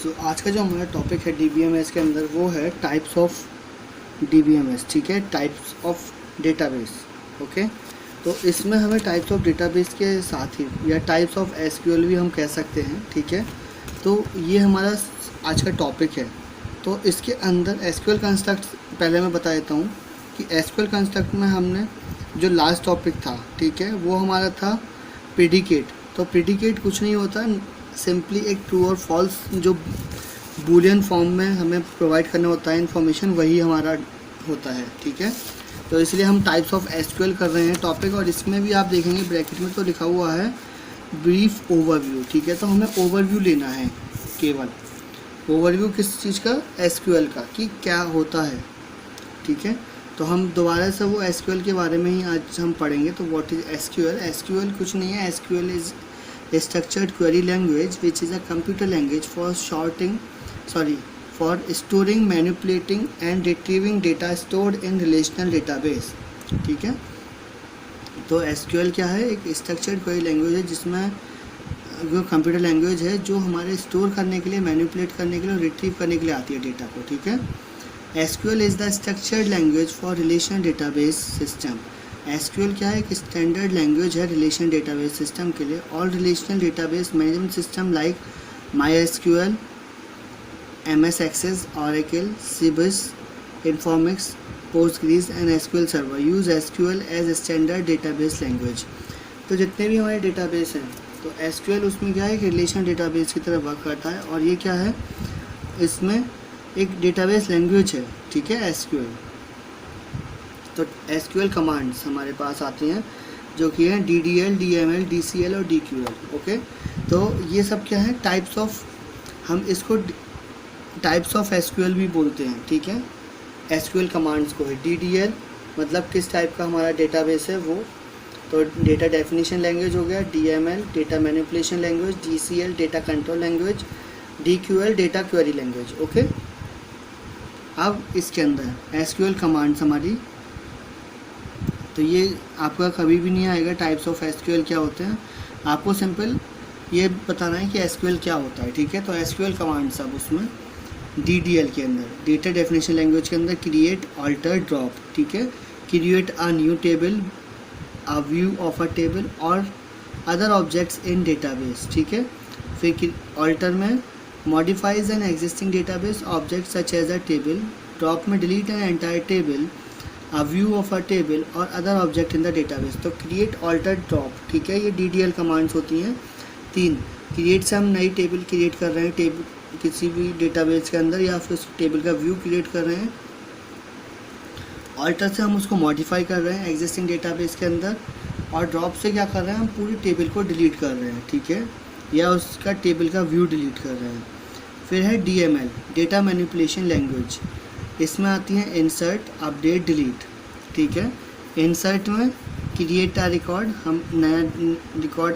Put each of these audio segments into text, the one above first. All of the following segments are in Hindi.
आज का जो हमारा टॉपिक है DBMS के अंदर वो है टाइप्स ऑफ DBMS। ठीक है, टाइप्स ऑफ डेटाबेस। ओके, तो इसमें हमें टाइप्स ऑफ डेटाबेस के साथ ही या टाइप्स ऑफ SQL भी हम कह सकते हैं। ठीक है, तो ये हमारा आज का टॉपिक है। तो इसके अंदर SQL कंस्ट्रक्ट पहले मैं बता देता हूँ कि SQL कंस्ट्रक्ट में हमने जो लास्ट टॉपिक था, ठीक है, वो हमारा था प्रेडिकेट। तो प्रेडिकेट कुछ नहीं होता, सिंपली एक ट्रू और फॉल्स जो बूलियन फॉर्म में हमें प्रोवाइड करना होता है इन्फॉर्मेशन, वही हमारा होता है। ठीक है, तो इसलिए हम टाइप्स ऑफ SQL कर रहे हैं टॉपिक, और इसमें भी आप देखेंगे ब्रैकेट में तो लिखा हुआ है ब्रीफ ओवरव्यू। ठीक है, तो हमें ओवरव्यू लेना है, केवल ओवरव्यू किस चीज़ का, SQL का, कि क्या होता है। ठीक है, तो हम दोबारा से वो SQL के बारे में ही आज हम पढ़ेंगे। तो व्हाट इज़ SQL? SQL कुछ नहीं है, SQL is a structured query language which is a computer language for storing, manipulating and retrieving data stored in relational database। ठीक है, तो SQL क्या है? एक structured query language है जिसमें जो कंप्यूटर लैंग्वेज है जो हमारे स्टोर करने के लिए, मैनिपुलेट करने के लिए और रिट्रीव करने के लिए आती है डेटा को। ठीक है, SQL is the structured language for relational database system. SQL क्या है? एक स्टैंडर्ड लैंग्वेज है रिलेशन डेटाबेस सिस्टम के लिए। All relational database management system like MySQL, MS Access, Oracle, Sybase, Informix, Postgres and SQL server use SQL as a standard database language. तो जितने भी हमारे डेटाबेस हैं, तो SQL उसमें क्या है, एक रिलेशन डेटाबेस की तरह वर्क करता है। और ये क्या है, इसमें एक डेटाबेस लैंग्वेज है। ठीक है, SQL। तो SQL कमांड्स हमारे पास आती हैं जो कि हैं DDL, DML, DCL और DQL। ओके, तो ये सब क्या है, टाइप्स ऑफ, हम इसको टाइप्स ऑफ SQL भी बोलते हैं। ठीक है, SQL कमांड्स को है। DDL मतलब किस टाइप का हमारा डेटाबेस है वो, तो डेटा डेफिनेशन लैंग्वेज हो गया। DML data manipulation language, DCL data control language, DQL data query language. Okay, अब इसके अंदर SQL कमांड्स हमारी, तो ये आपका कभी भी नहीं आएगा टाइप्स ऑफ SQL क्या होते हैं, आपको सिंपल ये बताना है कि SQL क्या होता है। ठीक है, तो SQL कमांड्स अब उसमें DDL के अंदर, डेटा डेफिनेशन लैंग्वेज के अंदर, क्रिएट, ऑल्टर, ड्रॉप। ठीक है, create a new table, a view of a table or other objects in database. ठीक है, फिर ऑल्टर में modifies an existing database object such as a table, drop में delete an entire table, a view of a table or other object in the database. तो क्रिएट, ऑल्टर, ड्रॉप, ठीक है, ये DDL कमांड्स होती हैं। 3, क्रिएट से हम नई टेबल क्रिएट कर रहे हैं टेबल किसी भी डेटाबेस के अंदर, या फिर उस टेबल का व्यू क्रिएट कर रहे हैं। ऑल्टर से हम उसको मॉडिफाई कर रहे हैं एग्जिस्टिंग डेटाबेस के अंदर, और ड्रॉप से क्या कर रहे हैं, हम पूरी टेबल को डिलीट कर रहे हैं। ठीक है, या उसका टेबल का व्यू डिलीट कर रहे हैं। फिर है DML डेटा मैनिपुलेशन लैंग्वेज, इसमें आती हैं इंसर्ट, अपडेट, डिलीट। ठीक है, इंसर्ट में क्रिएट अ रिकॉर्ड, हम नया रिकॉर्ड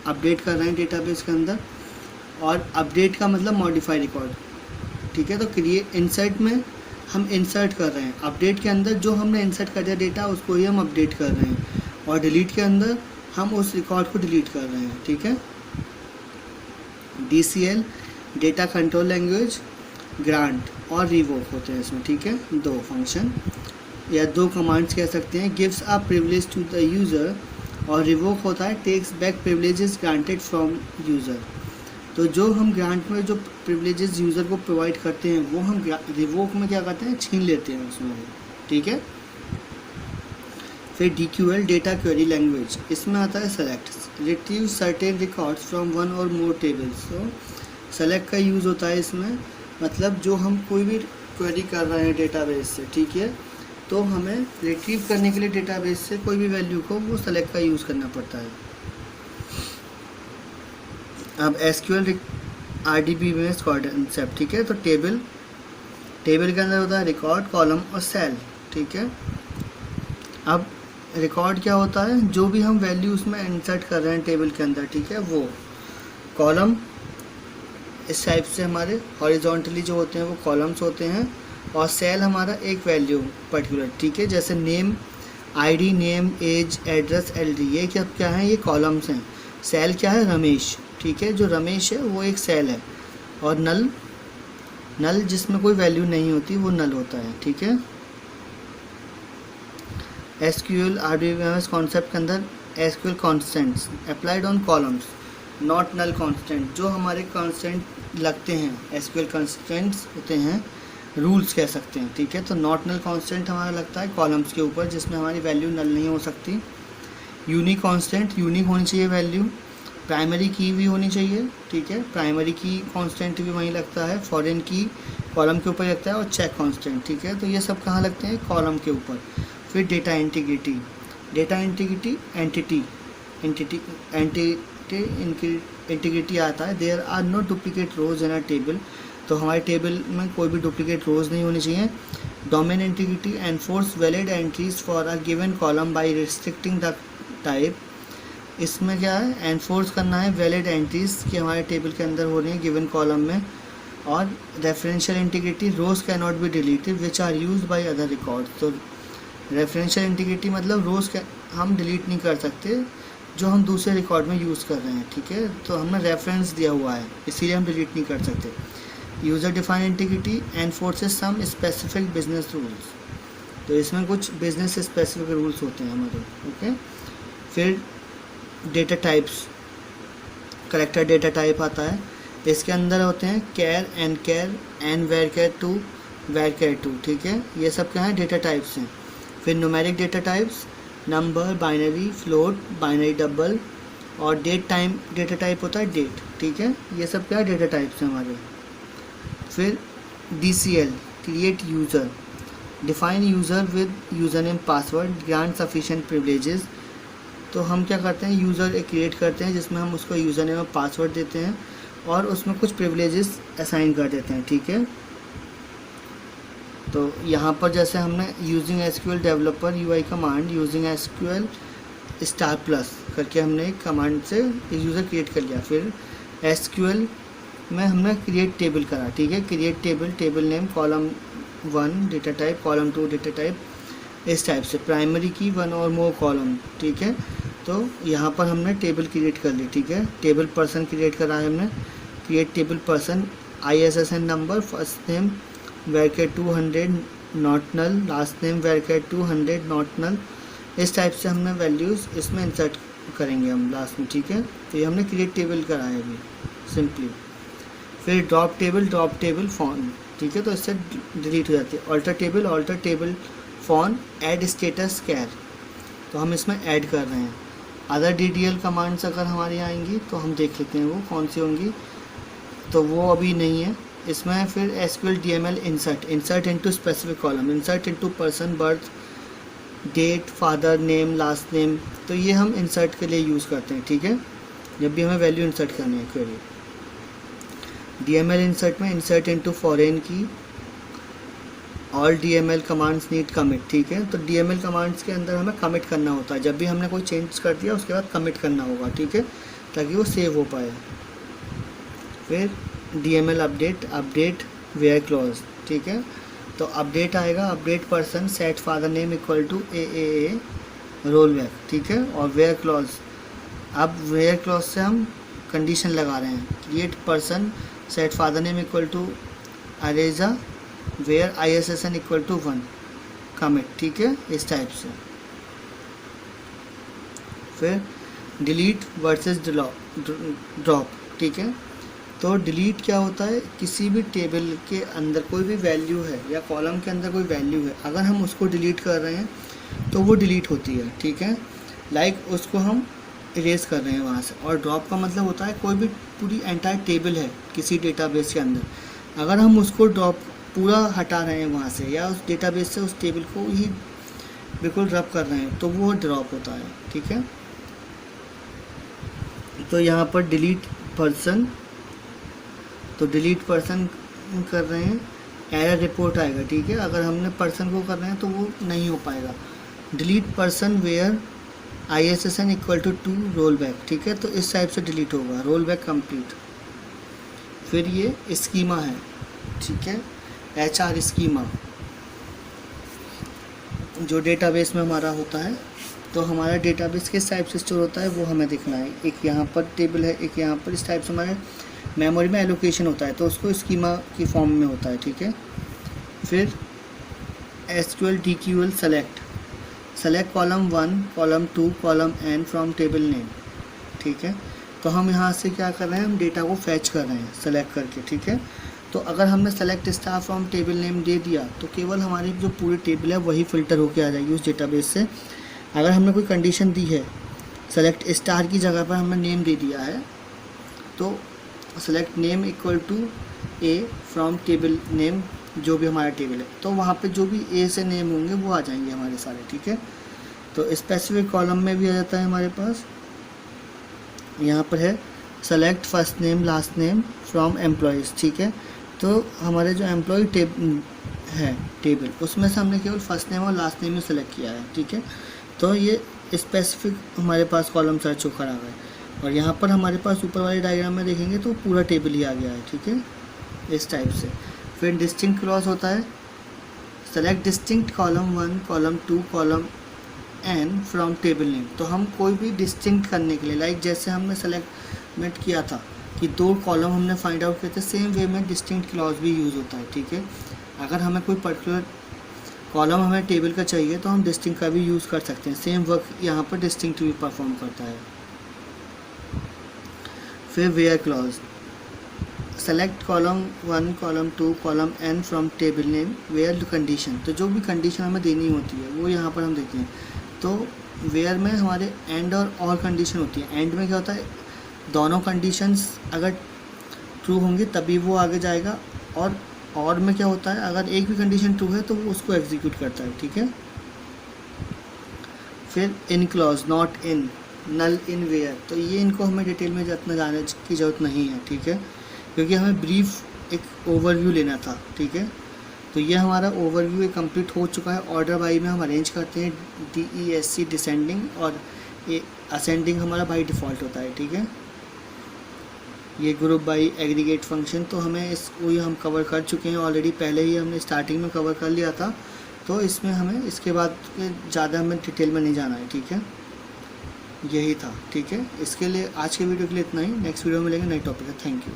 अपडेट कर रहे हैं डेटाबेस के अंदर, और अपडेट का मतलब मॉडिफाई रिकॉर्ड। ठीक है, तो क्रिएट, इंसर्ट में हम इंसर्ट कर रहे हैं, अपडेट के अंदर जो हमने इंसर्ट कर दिया डेटा उसको ही हम अपडेट कर रहे हैं, और डिलीट के अंदर हम उस रिकॉर्ड को डिलीट कर रहे हैं। ठीक है, DCL data control language, grant और रिवोक होते हैं इसमें। ठीक है, 2 फंक्शन या 2 कमांड्स कह सकते हैं। Gives a privilege to the user, और रिवोक होता है takes back privileges granted from user. तो जो हम ग्रांट में जो प्रिविलेजेस यूज़र को प्रोवाइड करते हैं वो हम रिवोक में क्या करते हैं, छीन लेते हैं उसमें। ठीक है, फिर DQL डेटा क्वेरी लैंग्वेज, इसमें आता है select, retrieve certain records from one और मोर टेबल्स। तो सेलेक्ट का यूज़ होता है इसमें, मतलब जो हम कोई भी क्वेरी कर रहे हैं डेटाबेस से, ठीक है, तो हमें रिट्रीव करने के लिए डेटाबेस से कोई भी वैल्यू को वो सेलेक्ट का यूज़ करना पड़ता है। अब SQL RDB में कॉन्सेप्ट, ठीक है, तो टेबल के अंदर होता है रिकॉर्ड, कॉलम और सेल। ठीक है, अब रिकॉर्ड क्या होता है, जो भी हम वैल्यू उसमें इंसर्ट कर रहे हैं टेबल के अंदर, ठीक है, वो। कॉलम इस टाइप से हमारे हॉरिजॉन्टली जो होते हैं वो कॉलम्स होते हैं, और सेल हमारा एक वैल्यू पर्टिकुलर। ठीक है, जैसे name, ID, name, age, address, LD, ये क्या है, ये कॉलम्स हैं। सेल क्या है, रमेश। ठीक है, जो रमेश है वो एक सेल है। और नल नल जिसमें कोई वैल्यू नहीं होती वो नल होता है, ठीक है। एसक्यूएल आरडीबीएमएस कॉन्सेप्ट के अंदर SQL constants applied on columns not null constant, जो हमारे कॉन्स्टेंट लगते हैं एसक्यूएल कॉन्स्टेंट्स होते हैं, रूल्स कह सकते हैं, ठीक है। तो नॉट नल कॉन्स्टेंट हमारा लगता है कॉलम्स के ऊपर जिसमें हमारी वैल्यू नल नहीं हो सकती। यूनिक कॉन्स्टेंट, यूनिक होनी चाहिए वैल्यू। प्राइमरी की भी होनी चाहिए, ठीक है, प्राइमरी की कांस्टेंट भी वहीं लगता है। फॉरेन की कॉलम के ऊपर लगता है और चेक कांस्टेंट, ठीक है। तो ये सब कहाँ लगते हैं, कॉलम के ऊपर। फिर data integrity, data integrity integrity आता है। There are no duplicate rows in a table, तो हमारे टेबल में कोई भी डुप्लीकेट रोज नहीं होनी चाहिए। Domain integrity enforce valid entries for a given column by restricting the type, इसमें क्या है, एनफोर्स करना है वैलिड एंट्रीज कि हमारे टेबल के अंदर हो रही है गिवन कॉलम में। और referential integrity, rows can not be deleted which are used by other records, तो रेफरेंशियल इंटीग्रिटी मतलब रोज हम डिलीट नहीं कर सकते जो हम दूसरे रिकॉर्ड में यूज़ कर रहे हैं, ठीक है। तो हमने रेफरेंस दिया हुआ है इसीलिए हम डिलीट नहीं कर सकते। User defined integrity enforces some specific business rules, तो इसमें कुछ बिजनेस स्पेसिफिक रूल्स होते हैं हमारे, ओके। फिर data types, character data type आता है, इसके अंदर होते हैं char and varchar two varchar two, ठीक है। ये सब क्या है, डेटा टाइप्स हैं। फिर numeric data types, number, binary, float, binary double, और डेट टाइम डेटा टाइप होता है डेट, ठीक है। ये सब क्या डेटा टाइप्स हैं हमारे। फिर DCL, create user, define user with user name password, grant sufficient privileges, तो हम क्या करते हैं, यूज़र एक क्रिएट करते हैं जिसमें हम उसको यूज़र नेम और पासवर्ड देते हैं और उसमें कुछ प्रिविलेजेस असाइन कर देते हैं, ठीक है। तो यहाँ पर जैसे हमने using SQL developer UI command using SQL *+ करके हमने एक कमांड से यूज़र क्रिएट कर लिया। फिर SQL में हमने क्रिएट टेबल करा, ठीक है, create table, table name column 1 data type, column 2 data type, इस टाइप से। प्राइमरी की 1 और मोर कॉलम, ठीक है। तो यहाँ पर हमने टेबल क्रिएट कर ली, ठीक है। टेबल पर्सन क्रिएट करा है हमने, create table person, ISSN number, first name वैरकेट 200 नॉट नल, लास्ट नेम वैरकेट 200 नॉट नल, इस टाइप से हमने वैल्यूज़ इसमें इंसर्ट करेंगे हम लास्ट में, ठीक है। तो ये हमने क्रिएट टेबल करा है अभी सिंपली। फिर ड्रॉप टेबल फॉन, ठीक है, तो इससे डिलीट हो जाती है। Alter table phone, add status char, तो हम इसमें ऐड कर रहे हैं। अदर DDL कमांड्स अगर हमारे यहाँ आएंगी तो हम देख लेते हैं वो कौन सी होंगी, तो वो अभी नहीं है इसमें। फिर SQL DML insert into specific column, insert into person, birth, date, father name, last name, तो ये हम इंसर्ट के लिए यूज़ करते हैं, ठीक है, जब भी हमें वैल्यू इंसर्ट करनी है क्वेरी। DML इंसर्ट में इंसर्ट इनटू फॉरेन की, all DML commands need commit, ठीक है। तो DML कमांड्स के अंदर हमें कमिट करना होता है, जब भी हमने कोई चेंज कर दिया उसके बाद कमिट करना होगा, ठीक है, ताकि वो सेव हो पाए। फिर DML अपडेट वेयर क्लॉज, ठीक है, तो अपडेट आएगा, update person set father name equal to AAA roll back, ठीक है। और वेयर क्लॉज, अब वेयर क्लॉज से हम कंडीशन लगा रहे हैं, create person set father name equal to अरेजा where ISSN equal to 1 commit, ठीक है, इस टाइप से। फिर डिलीट वर्सेस ड्रॉप, ठीक है। तो डिलीट क्या होता है, किसी भी टेबल के अंदर कोई भी वैल्यू है या कॉलम के अंदर कोई वैल्यू है, अगर हम उसको डिलीट कर रहे हैं तो वो डिलीट होती है, ठीक है, लाइक उसको हम इरेज कर रहे हैं वहाँ से। और ड्रॉप का मतलब होता है कोई भी पूरी एंटायर टेबल है किसी डेटाबेस के अंदर, अगर हम उसको ड्रॉप पूरा हटा रहे हैं वहाँ से या उस डेटाबेस से उस टेबल को ही बिल्कुल रब कर रहे हैं तो वो ड्रॉप होता है, ठीक है। तो यहाँ पर डिलीट पर्सन, तो डिलीट पर्सन कर रहे हैं, एरर रिपोर्ट आएगा, ठीक है। अगर हमने पर्सन को कर रहे हैं तो वो नहीं हो पाएगा। Delete person where ISSN equal to 2 roll back, ठीक है, तो इस टाइप से डिलीट होगा, रोल बैक कंप्लीट। फिर ये स्कीमा है, ठीक है, HR स्कीमा जो डेटाबेस में हमारा होता है, तो हमारा डेटाबेस किस टाइप से स्टोर होता है वो हमें देखना है। एक यहाँ पर टेबल है, एक यहाँ पर, इस टाइप से हमारे मेमोरी में एलोकेशन होता है तो उसको स्कीमा की फॉर्म में होता है, ठीक है। फिर SQL DQL select column 1, column 2, column n from table name, ठीक है। तो हम यहाँ से क्या कर रहे हैं, हम डेटा को फैच कर रहे हैं सेलेक्ट करके, ठीक है। तो अगर हमने select star from table name दे दिया तो केवल हमारी जो पूरी टेबल है वही फ़िल्टर होके आ जाएगी उस डेटाबेस से। अगर हमने कोई कंडीशन दी है, सेलेक्ट स्टार की जगह पर हमने नेम दे दिया है, तो select name equal to A from table name, जो भी हमारा टेबल है, तो वहाँ पे जो भी ए से नेम होंगे वो आ जाएंगे हमारे सारे, ठीक है। तो स्पेसिफिक कॉलम में भी आ जाता है हमारे पास, यहाँ पर है select first name last name from employees, ठीक है। तो हमारे जो एम्प्लॉय टेबल उसमें से हमने केवल फर्स्ट नेम और लास्ट नेम ही सेलेक्ट किया है, ठीक है। तो ये स्पेसिफिक हमारे पास कॉलम सर्च हो खड़ा है। और यहाँ पर हमारे पास ऊपर वाले डायग्राम में देखेंगे तो पूरा टेबल ही आ गया है, ठीक है, इस टाइप से। फिर डिस्टिंक्ट क्लॉज होता है, select distinct column 1, column 2, column n from table name. तो हम कोई भी डिस्टिंक्ट करने के लिए, लाइक जैसे हमने सेलेक्ट किया था कि 2 कॉलम हमने फाइंड आउट किए थे, सेम वे में डिस्टिंक्ट क्लॉज भी यूज़ होता है, ठीक है। अगर हमें कोई पर्टिकुलर कॉलम हमें टेबल का चाहिए तो हम डिस्टिंक्ट का भी यूज़ कर सकते हैं, सेम वर्क यहाँ पर डिस्टिंक्ट भी परफॉर्म करता है। फिर where clause, select column 1, column 2, column n from table name where condition. तो जो भी कंडीशन हमें देनी होती है वो यहाँ पर हम देखते हैं। तो वेयर में हमारे एंड और कंडीशन होती है। एंड में क्या होता है, दोनों कंडीशंस अगर ट्रू होंगी तभी वो आगे जाएगा, और में क्या होता है, अगर एक भी कंडीशन ट्रू है तो वो उसको एग्जीक्यूट करता है, ठीक है। फिर in clause, not in, null in where. तो ये इनको हमें डिटेल में जितना जानने की ज़रूरत नहीं है, ठीक है, क्योंकि हमें ब्रीफ एक ओवरव्यू लेना था, ठीक है। तो ये हमारा ओवरव्यू कंप्लीट हो चुका है। ऑर्डर बाई में हम अरेंज करते हैं, DESC डिसेंडिंग, और असेंडिंग हमारा बाई डिफ़ॉल्ट होता है, ठीक है। ये ग्रुप बाई एग्रीगेट फंक्शन, तो हमें इसको हम कवर कर चुके हैं ऑलरेडी, पहले ही हमने स्टार्टिंग में कवर कर लिया था। तो इसमें हमें इसके बाद ज़्यादा हमें डिटेल में नहीं जाना है, ठीक है। यही था, ठीक है। इसके लिए आज के वीडियो के लिए इतना ही। नेक्स्ट वीडियो में मिलेंगे नए टॉपिक है। Thank you.